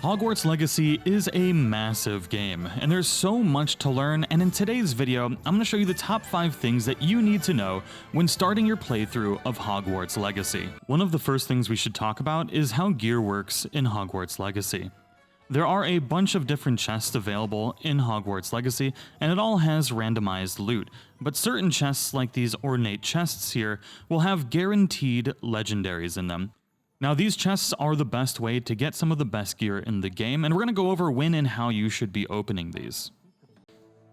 Hogwarts Legacy is a massive game, and there's so much to learn, and in today's video, I'm going to show you the top 5 things that you need to know when starting your playthrough of Hogwarts Legacy. One of the first things we should talk about is how gear works in Hogwarts Legacy. There are a bunch of different chests available in Hogwarts Legacy, and it all has randomized loot, but certain chests like these ornate chests here will have guaranteed legendaries in them. Now these chests are the best way to get some of the best gear in the game, and we're going to go over when and how you should be opening these.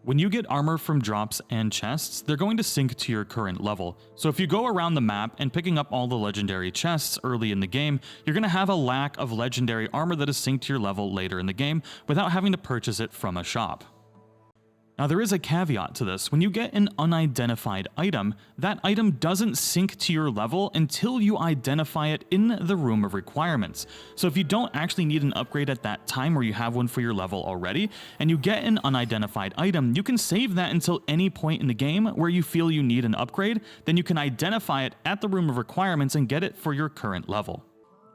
When you get armor from drops and chests, they're going to sync to your current level. So if you go around the map and picking up all the legendary chests early in the game, you're going to have a lack of legendary armor that is synced to your level later in the game without having to purchase it from a shop. Now there is a caveat to this. When you get an unidentified item, that item doesn't sync to your level until you identify it in the room of requirements. So if you don't actually need an upgrade at that time or you have one for your level already, and you get an unidentified item, you can save that until any point in the game where you feel you need an upgrade, then you can identify it at the room of requirements and get it for your current level.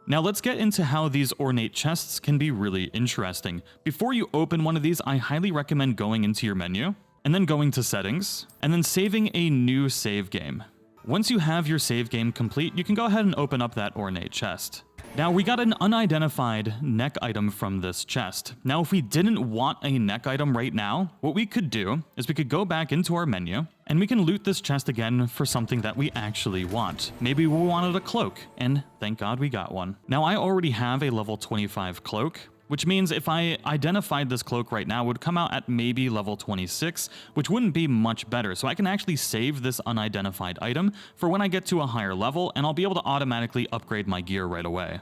Now let's get into how these ornate chests can be really interesting. Before you open one of these, I highly recommend going into your menu, and then going to settings, and then saving a new save game. Once you have your save game complete, you can go ahead and open up that ornate chest. Now we got an unidentified neck item from this chest. Now if we didn't want a neck item right now, what we could do is we could go back into our menu and we can loot this chest again for something that we actually want. Maybe we wanted a cloak, and thank God we got one. Now I already have a level 25 cloak, which means if I identified this cloak right now, it would come out at maybe level 26, which wouldn't be much better. So I can actually save this unidentified item for when I get to a higher level, and I'll be able to automatically upgrade my gear right away.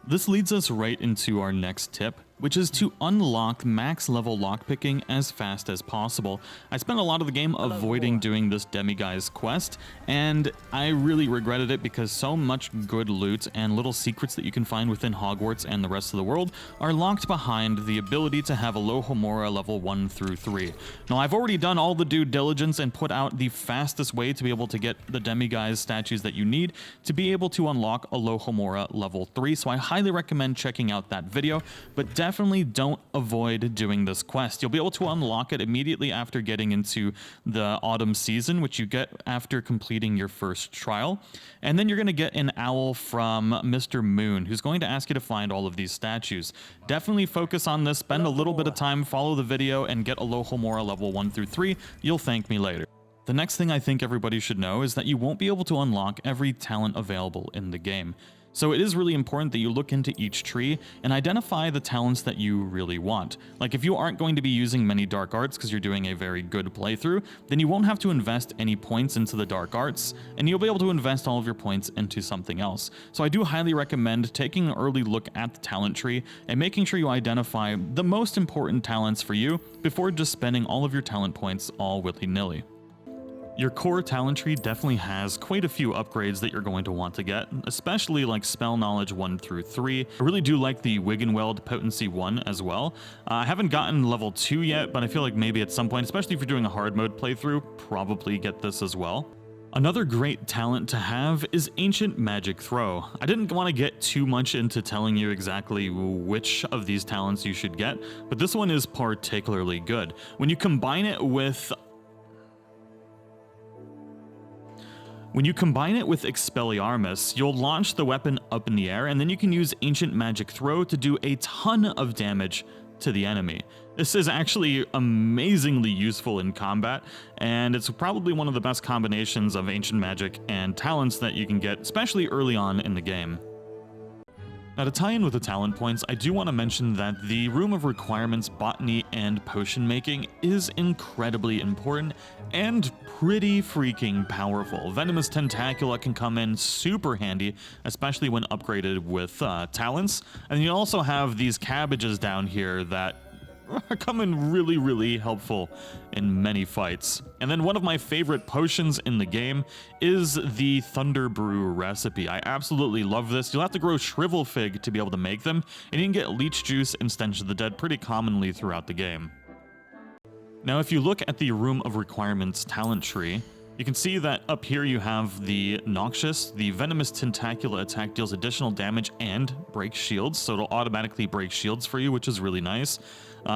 This leads us right into our next tip, which is to unlock max level lockpicking as fast as possible. I spent a lot of the game avoiding doing this demiguise quest, and I really regretted it because so much good loot and little secrets that you can find within Hogwarts and the rest of the world are locked behind the ability to have Alohomora level 1 through 3. Now I've already done all the due diligence and put out the fastest way to be able to get the demiguise statues that you need to be able to unlock Alohomora level 3, so I highly recommend checking out that video, but definitely don't avoid doing this quest. You'll be able to unlock it immediately after getting into the autumn season, which you get after completing your first trial. And then you're going to get an owl from Mr. Moon, who's going to ask you to find all of these statues. Definitely focus on this, spend a little bit of time, follow the video, and get Alohomora level 1 through 3. You'll thank me later. The next thing I think everybody should know is that you won't be able to unlock every talent available in the game. So it is really important that you look into each tree and identify the talents that you really want. Like if you aren't going to be using many dark arts because you're doing a very good playthrough, then you won't have to invest any points into the dark arts, and you'll be able to invest all of your points into something else. So I do highly recommend taking an early look at the talent tree and making sure you identify the most important talents for you before just spending all of your talent points all willy-nilly. Your core talent tree definitely has quite a few upgrades that you're going to want to get, especially like spell knowledge 1 through 3. I really do like the Wiggenweld potency 1 as well. I haven't gotten level 2 yet, but I feel like maybe at some point, especially if you're doing a hard mode playthrough, probably get this as well. Another great talent to have is Ancient Magic Throw. I didn't want to get too much into telling you exactly which of these talents you should get, but this one is particularly good. When you combine it with Expelliarmus, you'll launch the weapon up in the air, and then you can use Ancient Magic Throw to do a ton of damage to the enemy. This is actually amazingly useful in combat, and it's probably one of the best combinations of Ancient Magic and talents that you can get, especially early on in the game. Now to tie in with the talent points, I do want to mention that the Room of Requirements botany and potion making is incredibly important and pretty freaking powerful. Venomous Tentacula can come in super handy, especially when upgraded with talents. And you also have these cabbages down here that come in really helpful in many fights. And then one of my favorite potions in the game is the Thunder Brew recipe. I absolutely love this. You'll have to grow Shrivel Fig to be able to make them, and you can get Leech Juice and Stench of the Dead pretty commonly throughout the game. Now if you look at the Room of Requirements talent tree, You can see that up here you have the Noxious. The Venomous Tentacula attack deals additional damage and breaks shields, so it'll automatically break shields for you, which is really nice.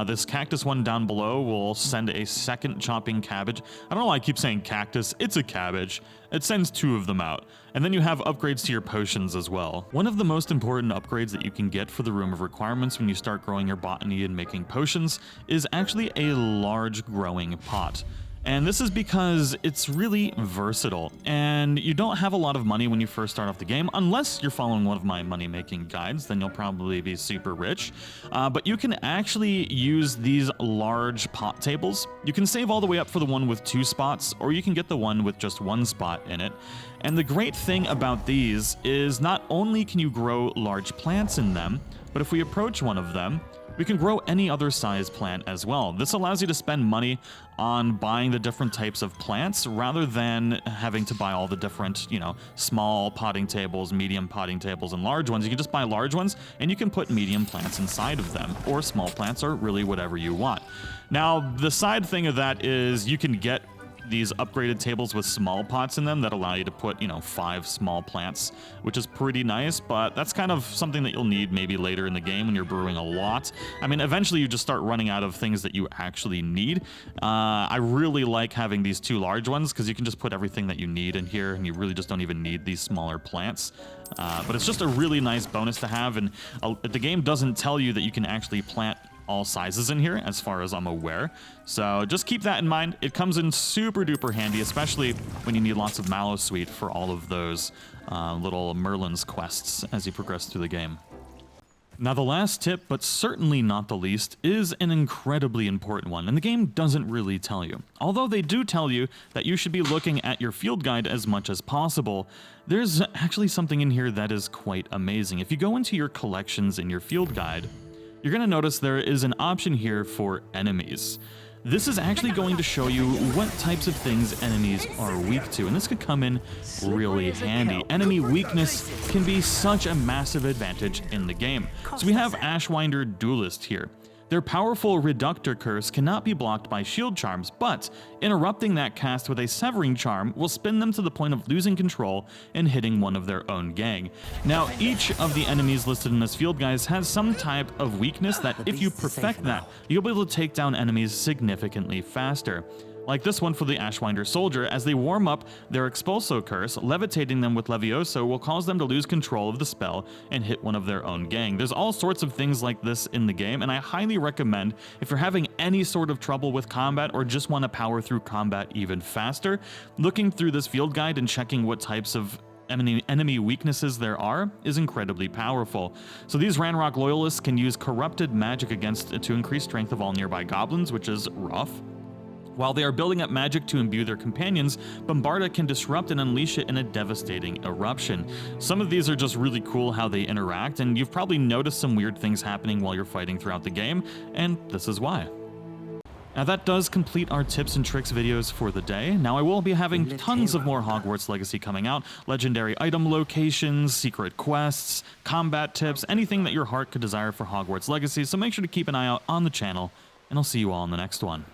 This Cactus one down below will send a second Chopping Cabbage. I don't know why I keep saying cactus, it's a cabbage. It sends 2 of them out. And then you have upgrades to your potions as well. One of the most important upgrades that you can get for the Room of Requirements when you start growing your botany and making potions is actually a large growing pot. And this is because it's really versatile, and you don't have a lot of money when you first start off the game, unless you're following one of my money-making guides, then you'll probably be super rich. But you can actually use these large pot tables. You can save all the way up for the one with 2 spots, or you can get the one with just 1 spot in it. And the great thing about these is not only can you grow large plants in them, but if we approach one of them, we can grow any other size plant as well. This allows you to spend money on buying the different types of plants rather than having to buy all the different, small potting tables, medium potting tables, and large ones. You can just buy large ones and you can put medium plants inside of them, or small plants, or really whatever you want. Now, the side thing of that is you can get these upgraded tables with small pots in them that allow you to put, 5 small plants, which is pretty nice, but that's kind of something that you'll need maybe later in the game when you're brewing a lot. I mean, eventually you just start running out of things that you actually need. I really like having these 2 large ones because you can just put everything that you need in here, and you really just don't even need these smaller plants. But it's just a really nice bonus to have, and the game doesn't tell you that you can actually plant all sizes in here, as far as I'm aware. So just keep that in mind. It comes in super duper handy, especially when you need lots of mallow sweet for all of those little Merlin's quests as you progress through the game. Now, the last tip, but certainly not the least, is an incredibly important one, and the game doesn't really tell you. Although they do tell you that you should be looking at your field guide as much as possible, there's actually something in here that is quite amazing. If you go into your collections in your field guide, you're going to notice there is an option here for enemies. This is actually going to show you what types of things enemies are weak to, and this could come in really handy. Enemy weakness can be such a massive advantage in the game. So we have Ashwinder Duelist here. Their powerful Reductor Curse cannot be blocked by shield charms, but interrupting that cast with a Severing Charm will spin them to the point of losing control and hitting one of their own gang. Now, each of the enemies listed in this field, guys, has some type of weakness that if you perfect that, you'll be able to take down enemies significantly faster. Like this one for the Ashwinder Soldier, as they warm up their Expulso Curse, levitating them with Levioso will cause them to lose control of the spell and hit one of their own gang. There's all sorts of things like this in the game, and I highly recommend, if you're having any sort of trouble with combat or just want to power through combat even faster, looking through this field guide and checking what types of enemy weaknesses there are is incredibly powerful. So these Ranrock Loyalists can use Corrupted Magic to increase strength of all nearby goblins, which is rough. While they are building up magic to imbue their companions, Bombarda can disrupt and unleash it in a devastating eruption. Some of these are just really cool how they interact, and you've probably noticed some weird things happening while you're fighting throughout the game, and this is why. Now that does complete our tips and tricks videos for the day. Now I will be having tons of more Hogwarts Legacy coming out, legendary item locations, secret quests, combat tips, anything that your heart could desire for Hogwarts Legacy, so make sure to keep an eye out on the channel, and I'll see you all in the next one.